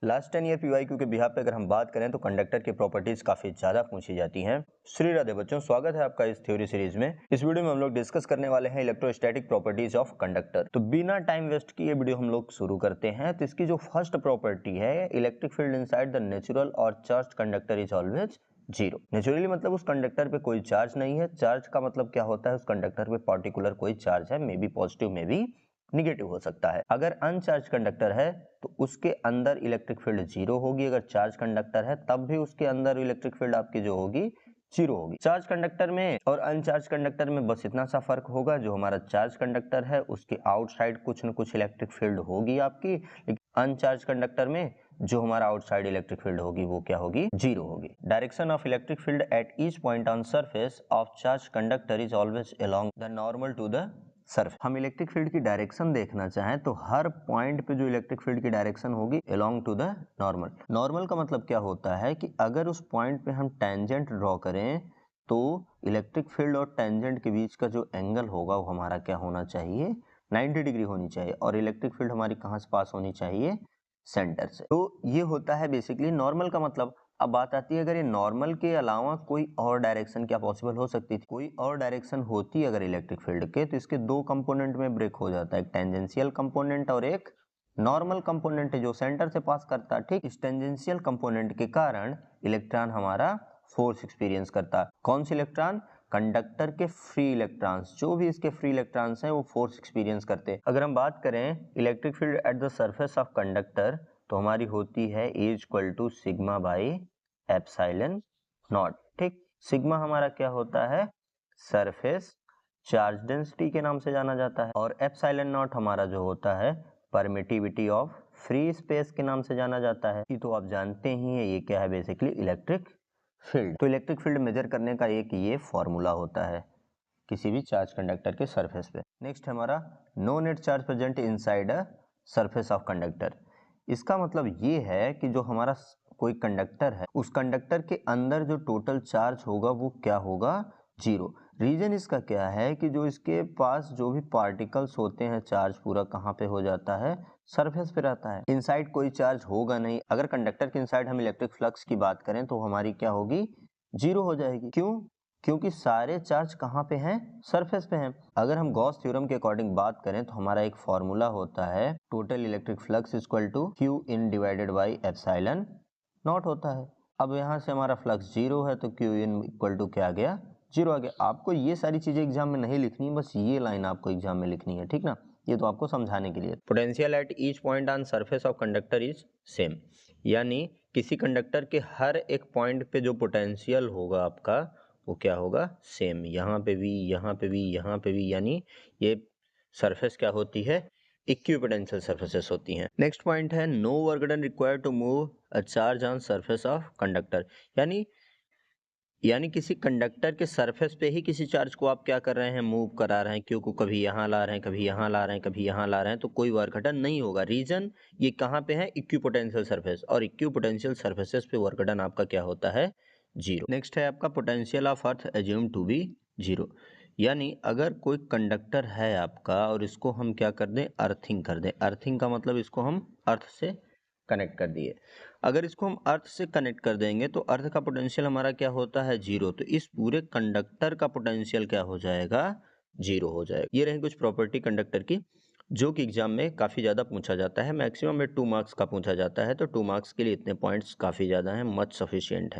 Last 10 year PYQ के behalf पे अगर हम बात करें तो कंडक्टर की प्रॉपर्टीज काफी ज्यादा पूछी जाती हैं। श्री राधे बच्चों, स्वागत है आपका इस थ्योरी सीरीज में। इस वीडियो में हम लोग डिस्कस करने वाले हैं इलेक्ट्रोस्टैटिक प्रॉपर्टीज ऑफ कंडक्टर। तो बिना टाइम वेस्ट किए वीडियो हम लोग शुरू करते हैं। तो इसकी जो फर्स्ट प्रॉपर्टी है, electric field inside the natural और charge conductor is always zero. Naturally मतलब उस कंडक्टर पे कोई चार्ज नहीं है। चार्ज का मतलब क्या होता है, उस कंडक्टर पे पर्टिकुलर कोई चार्ज है, may be positive may be negative हो सकता है। अगर अनचार्ज कंडक्टर है तो उसके अंदर इलेक्ट्रिक फील्ड जीरो होगी। अगर चार्ज कंडक्टर है तब भी उसके अंदर इलेक्ट्रिक फील्ड आपकी जो होगी जीरो होगी। चार्ज कंडक्टर में और अनचार्ज कंडक्टर में बस इतना सा फर्क होगा, जो हमारा चार्ज कंडक्टर है उसके आउटसाइड कुछ न कुछ इलेक्ट्रिक फील्ड होगी आपकी, लेकिन अनचार्ज कंडक्टर में जो हमारा आउटसाइड इलेक्ट्रिक फील्ड होगी वो क्या होगी, जीरो होगी। Direction of electric field at each point on surface of charge conductor is always along the normal to the surface. हम इलेक्ट्रिक फील्ड की डायरेक्शन देखना चाहें तो हर पॉइंट पे जो इलेक्ट्रिक फील्ड की डायरेक्शन होगी along to the normal. Normal का मतलब क्या होता है कि अगर उस पॉइंट पे हम टेंजेंट ड्रॉ करें तो इलेक्ट्रिक फील्ड और टेंजेंट के बीच का जो एंगल होगा वो हमारा क्या होना चाहिए, 90 डिग्री होनी चाहिए। और इलेक्ट्रिक फील्ड हमारी कहाँ से पास होनी चाहिए, सेंटर से। तो ये होता है बेसिकली नॉर्मल का मतलब। अब बात आती है, अगर ये नॉर्मल के अलावा कोई और डायरेक्शन क्या पॉसिबल हो सकती थी? कोई और डायरेक्शन होती अगर इलेक्ट्रिक फील्ड के, तो इसके दो कंपोनेंट में ब्रेक हो जाता है, एक टेंजेंशियल कंपोनेंट और एक नॉर्मल कंपोनेंट जो सेंटर से पास करता है। ठीक, इस टेंजेंशियल कंपोनेंट के कारण इलेक्ट्रॉन हमारा फोर्स एक्सपीरियंस करता है। कौन सी इलेक्ट्रॉन? कंडक्टर के फ्री इलेक्ट्रॉन्स, जो भी इसके फ्री इलेक्ट्रॉन्स हैं वो फोर्स एक्सपीरियंस करते हैं। अगर हम बात करें electric field at the surface of conductor, तो हमारी होती है E equal to sigma by epsilon naught. ठीक, सिग्मा हमारा क्या होता है, सरफेस चार्ज डेंसिटी के नाम से जाना जाता है, और एप्सिलॉन नॉट हमारा जो होता है परमिटिविटी ऑफ फ्री स्पेस के नाम से जाना जाता है। तो आप जानते ही हैं ये क्या है, बेसिकली इलेक्ट्रिक फील्ड। तो इलेक्ट्रिक फील्ड मेजर करने का एक ये फॉर्मूला होता है किसी भी चार्ज कंडक्टर के सरफेस पे। नेक्स्ट हमारा no net charge present inside a surface of conductor. इसका मतलब ये है कि जो हमारा कोई कंडक्टर है उस कंडक्टर के अंदर जो टोटल चार्ज होगा वो क्या होगा, जीरो। रीजन इसका क्या है कि जो इसके पास जो भी पार्टिकल्स होते हैं, चार्ज पूरा कहाँ पे हो जाता है, सरफेस पे रहता है। इनसाइड कोई चार्ज होगा नहीं। अगर कंडक्टर के इनसाइड हम इलेक्ट्रिक फ्लक्स की बात करें तो हमारी क्या होगी, जीरो हो जाएगी। क्यों? क्योंकि सारे चार्ज कहाँ पे हैं, सरफेस पे हैं। अगर हम गॉस थ्योरम के अकॉर्डिंग बात करें तो हमारा एक फॉर्मूला होता है total electric flux equal to q in divided by epsilon naught होता है। अब यहाँ से हमारा फ्लक्स जीरो है तो क्यू इन इक्वल टू क्या आ गया, जीरो आ गया। आपको ये सारी चीजें एग्जाम में नहीं लिखनी, बस ये लाइन आपको एग्जाम में लिखनी है, ठीक ना। ये तो आपको समझाने के लिए। Potential at each point on surface of conductor is same, यानी किसी कंडक्टर के हर एक पॉइंट पे जो पोटेंशियल होगा आपका वो क्या होगा, सेम। यहाँ पे भी, यहाँ पे भी, यहाँ पे भी, यानी ये सरफेस क्या होती है, इक्विपोटेंशियल सरफेसेस होती हैं। नेक्स्ट पॉइंट है no work done required to move a charge on surface of conductor. यानी किसी कंडक्टर के सरफेस पे ही किसी चार्ज को आप क्या कर रहे हैं, मूव करा रहे हैं। क्योंकि कभी यहाँ ला रहे हैं, कभी यहाँ ला रहे हैं, कभी यहाँ ला रहे हैं, तो कोई वर्क डन नहीं होगा। रीजन ये कहाँ पे है, इक्विपोटेंशियल सरफेस, और इक्विपोटेंशियल सरफेसेस पे वर्क डन आपका क्या होता है, जीरो। नेक्स्ट है आपका potential of earth assume to be zero. यानी अगर कोई कंडक्टर है आपका और इसको हम क्या कर दें, अर्थिंग कर दें। अर्थिंग का मतलब इसको हम अर्थ से कनेक्ट कर दिए। अगर इसको हम अर्थ से कनेक्ट कर देंगे तो अर्थ का पोटेंशियल हमारा क्या होता है, जीरो। तो इस पूरे कंडक्टर का पोटेंशियल क्या हो जाएगा, जीरो हो जाएगा। ये रही कुछ प्रॉपर्टी कंडक्टर की जो कि एग्जाम में काफी ज्यादा पूछा जाता है। मैक्सिमम में 2 मार्क्स का पूछा जाता है, तो 2 मार्क्स के लिए इतने पॉइंट्स काफी ज्यादा हैं, मच सफिशिएंट है।